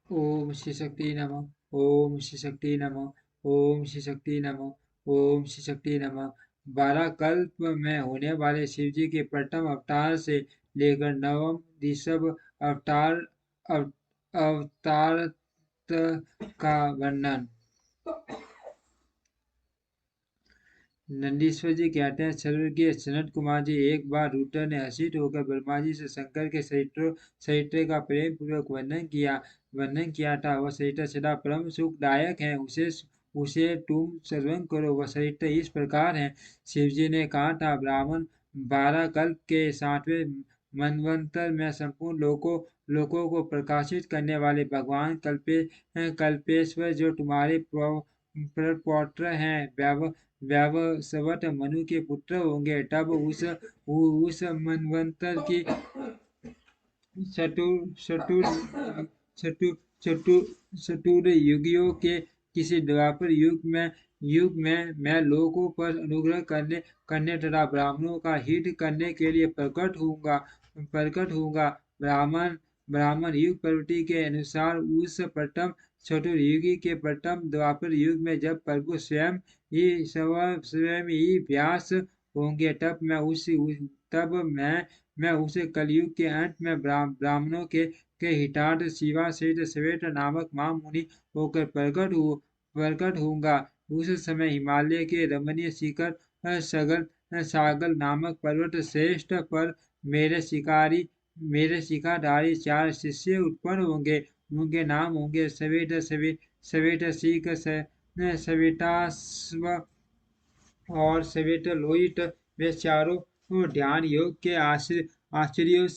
ओम श्री शक्ति नमः। ओम श्री शक्ति नमः। ओम श्री शक्ति नमः। ओम श्री शक्ति नमः। 12 कल्प में होने वाले शिव जी के प्रथम अवतार से लेकर नवम ऋषभ अवतार अव, अवतार का वर्णन। नंदीश्वर जी कहते हैं, स्वर्गीय सनत कुमार जी, एक बार रूटर ने हर्षित होकर ब्रह्मा जी से शंकर के सहित्रों का प्रेम पूर्वक वर्णन किया था। वह सहित्र सदा परम सुखदायक है, उसे उसे तुम श्रवण करो। वह सहित्र इस प्रकार है। शिव जी ने कहा था, ब्राह्मण 12 कल्प के 60वें मनवंतर में संपूर्ण लोकों को प्रकाशित करने वाले भगवान कल्पेश्वर जो तुम्हारे प्रपौत्र हैं, व्यावस्वत मनु के पुत्र होंगे। तब उस मनवंतर की चतुर चतुर चतुर चतुर चतुर्युगियों के किसी द्वापर युग में मैं लोगों पर अनुग्रह करने तथा ब्राह्मणों का हित करने के लिए प्रकट होऊंगा। ब्राह्मण ब्राह्मण युग प्रवृत्ति के अनुसार उस प्रथम चतुर्युगी के प्रथम द्वापर युग में जब प्रभु स्वयं ही व्यास होंगे, तब मैं उसे कलयुग के अंत में ब्राह्मणों के हितार्थ शिवा सहित श्वेत नामक महामुनि होकर प्रकट होऊंगा। उस समय हिमालय के रमणीय शिखर सागल नामक पर्वत श्रेष्ठ पर मेरे शिखाधारी 4 शिष्य उत्पन्न होंगे। उनके नाम होंगे सवेत सीख, सवेतास्व और सवेतलोहित। वे चारों ध्यान योग के आश्चर्य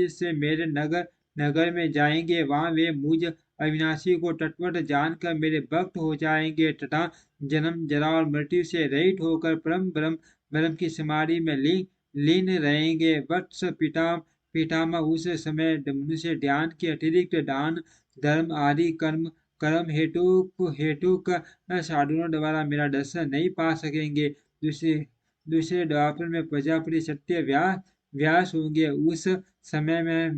से मेरे नगर में जाएंगे। वहां वे मुझ अविनाशी को तत्वत जानकर मेरे भक्त हो जाएंगे तथा जन्म जरा और मृत्यु से रहित होकर परम ब्रह्म की समाधि में लीन रहेंगे। वत्स पितामह उस समय मनुष्य ध्यान के अतिरिक्त दान धर्म आदि कर्म हेतु साधुओं द्वारा मेरा दर्शन नहीं पा सकेंगे। दूसरे दूसरे द्वापर में प्रजापति सत्य व्यास होंगे। उस समय में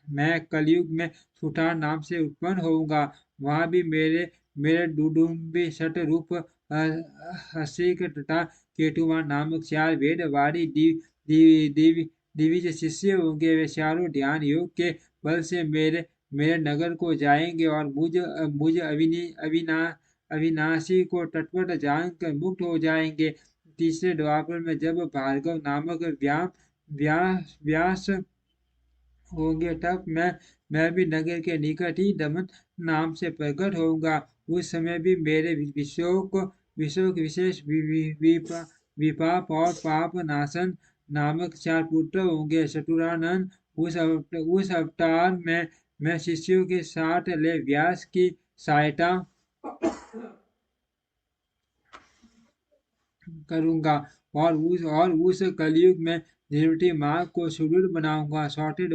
मैं कलयुग में सुठार नाम से उत्पन्न होऊंगा। वहां भी मेरे दुडुम्बी सत रूप हसिक तथा केतुमान नामक 4 वेदवादी दिव्य शिष्य होंगे। वे चारों ध्यान योग के बल से मेरे नगर को जाएंगे और मुझ अविनाशी को तत्वत जानकर मुक्त हो जाएंगे। तीसरे द्वापर में जब भार्गव नामक व्यास होंगे, तब मैं भी नगर के निकट ही दमन नाम से प्रकट होऊंगा। उस समय भी मेरे विशोक विशेष विपाप और पाप नाशन नामक 4 पुत्र होंगे। चतुरानन उस अवतार में मैं शिष्यों के साथ ले व्यास की सहायता करूंगा और उस कलयुग में निवृत्ति मार्ग को सुदृढ़ बनाऊंगा। चौथे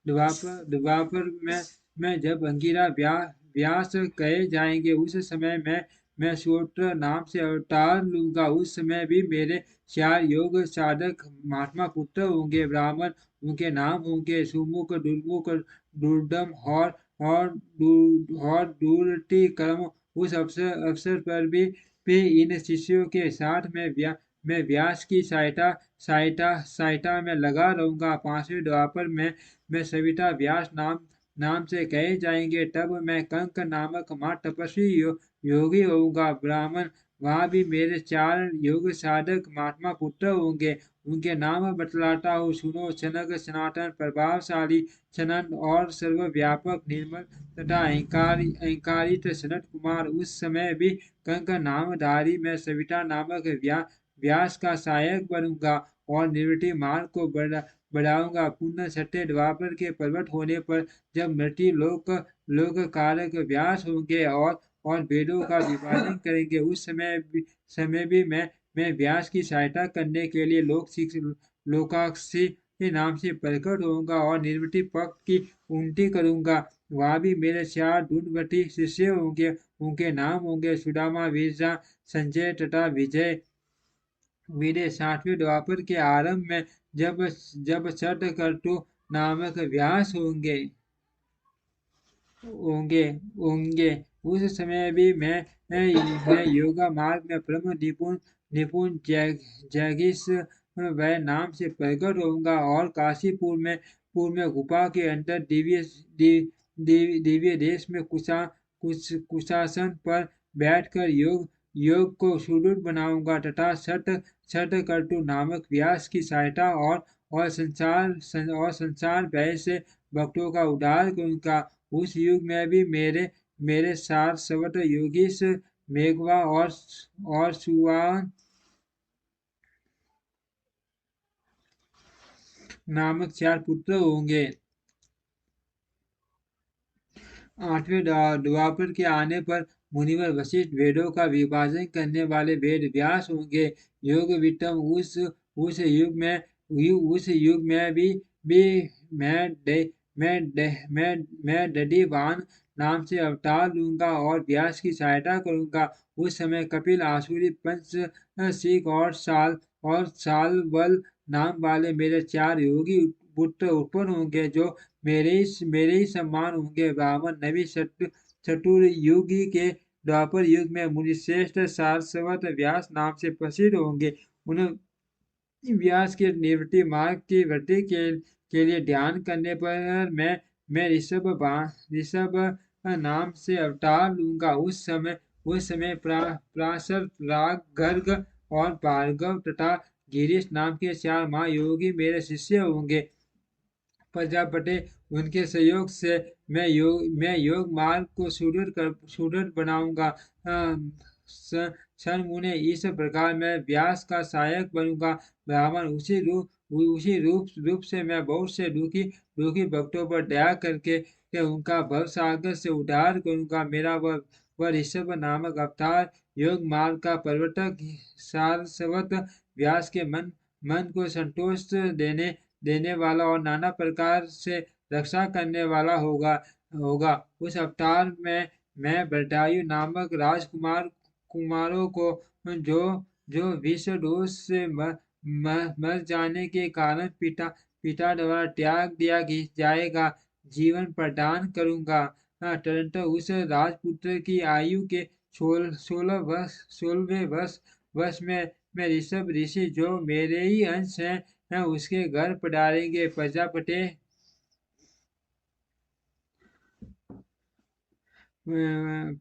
द्वापर में जब अंगिरा व्यास कहे जाएंगे, उस समय मैं सूत्र नाम से अवतार लूंगा। उस समय भी मेरे 4 योग साधक महात्मा पुत्र होंगे। ब्राह्मण उनके नाम होंगे सुमुख, दुर्मुख, दुर्दम और दूरटी कर्म। उस अवसर पर भी इन शिष्यों के साथ मैं व्यास की सहायता में लगा रहूंगा। 5वें द्वापर में मैं सविता व्यास नाम से कहे जाएंगे। तब मैं कंक नामक महा तपस्वी योगी होऊंगा। ब्राह्मण वहां भी मेरे 4 योग साधक महात्मा पुत्र होंगे। उनके नाम बतलाता हूँ, सुनो। सनक, सनातन, प्रभावशाली, सनंद और सर्वव्यापक, निर्मल तथा अहंकारित सनत कुमार। उस समय भी कंक नामधारी मैं सविता नामक व्यास का सहायक बनूंगा और निवृत्ति मार्ग को बढ़ाऊंगा। पुण्य छठे द्वापर के प्रकट होने पर जब मृत्यु लोक कारक व्यास होंगे और वेदों का विभाजन करेंगे, उस समय भी मैं व्यास की सहायता करने के लिए लोकाक्षी के नाम से प्रकट होऊंगा और निर्वृत्ति पक्ष की उन्नति करूंगा। वहां भी मेरे 4 दूरवर्ती शिष्य होंगे। उनके नाम होंगे सुदामा, वीरजा, संजय तथा विजय। 7वें द्वापर के आरंभ में जब सतकर्तु नामक व्यास होंगे, होंगे होंगे उस समय भी मैं योगा मार्ग में परम निपुण निपुण जैगिस वह नाम से प्रकट होऊंगा और काशीपुर में गुफा के अंदर दिव्य देश में कुशासन पर बैठकर योग को सुदृढ़ बनाऊंगा तथा छठ कर्तु नामक व्यास की सहायता और संसार भय से भक्तों का उद्धार करूंगा। उस युग में भी मेरे सारस्वत योगीश मेघवा और सुवान नामक 4 पुत्र होंगे। 8वें द्वापर के आने पर मुनिवर वशिष्ठ वेदों का विभाजन करने वाले वेद व्यास होंगे। योग वितम उस युग में भी मैं दधिवान नाम से अवतार लूंगा और व्यास की सहायता करूंगा। उस समय कपिल आसुरी पंच सिख और साल बल नाम वाले मेरे 4 योगी पुत्र उत्पन्न होंगे जो मेरे ही सम्मान होंगे। ब्राह्मण नबी चतुर्युगी के द्वापर युग में मुनिश्रेष्ठ सारस्वत व्यास नाम से प्रसिद्ध होंगे। उन्हें व्यास के निवृत्ति मार्ग की वृद्धि के लिए ध्यान करने पर मैं ऋषभ नाम से अवतार लूंगा। उस समय प्रासर राग गर्ग और भार्गव तथा गिरीश नाम के 4 महायोगी मेरे शिष्य होंगे। प्रजापति उनके सहयोग से मैं योग मार्ग को सुदृढ़ बनाऊंगा। सन मुने इस प्रकार मैं व्यास का सहायक बनूंगा। ब्राह्मण उसी रूप से मैं बहुत से दुखी भक्तों पर दया करके उनका भव सागर से उद्धार करूंगा। मेरा वह ऋषभ नामक अवतार योग मार्ग का प्रवर्तक सारस्वत व्यास के मन को संतोष देने वाला और नाना प्रकार से रक्षा करने वाला होगा। उस अवतार में मैं बलदायु नामक कुमारों को जो विष दोष से मर जाने के कारण पिता द्वारा त्याग दिया जाएगा जीवन प्रदान करूंगा। तदनंतर उस राजपुत्र की आयु के 16वें वर्ष में मैं ऋषभ ऋषि जो मेरे ही अंश हैं उसके घर पधारेंगे।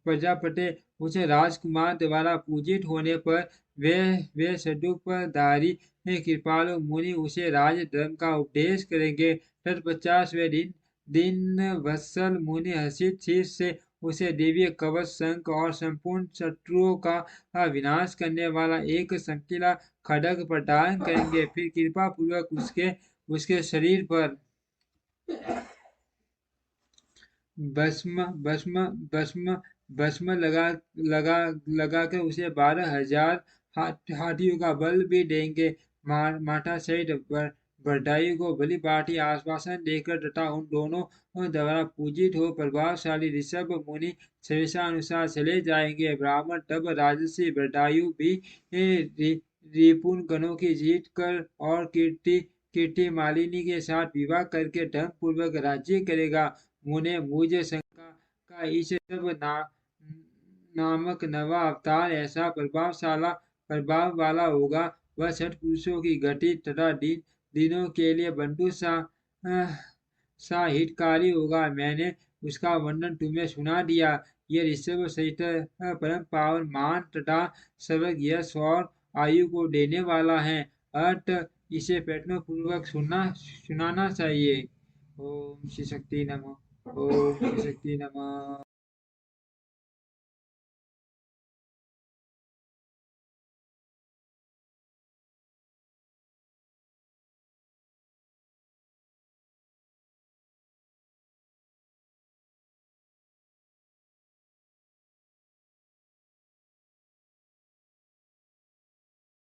प्रजापति उसे राजकुमार द्वारा पूजित होने पर वे सदुपधारी कृपालु मुनि उसे राज धर्म का उपदेश करेंगे। तत्पश्चात दिन वत्सल मुनि हर्षित शीश से उसे दिव्य कवच शंख और संपूर्ण शत्रुओं का विनाश करने वाला एक संकीला खड्ग प्रदान करेंगे। फिर कृपा पूर्वक उसके शरीर पर भस्म लगाकर उसे 12,000 हाथियों का बल भी देंगे। माता सहित बरदाई को भली भांति आश्वासन देकर तथा उन दोनों द्वारा पूजित हो प्रभावशाली ऋषभ मुनि अनुसार चले जाएंगे। ब्राह्मण तब राजसी बरदायु भी रिपुन गणों की जीत कर और कीर्ति मालिनी के साथ विवाह करके धर्म पूर्वक राज्य करेगा। मुने मुझ शंका का इस सब नामक नवा अवतार ऐसा प्रभाव वाला होगा वह सत्पुरुषों की गति तथा दिनों के लिए बंधु सा हितकारी होगा। मैंने उसका वर्णन तुम्हें सुना दिया। ये ऋषभ सहित परम पावन मान तथा सर्वज्ञ यश और आयु को देने वाला है। अर्थ इसे प्रयत्न पूर्वक सुनाना चाहिए। ओम श्री शक्ति नमः। ओम श्री शक्ति नमः।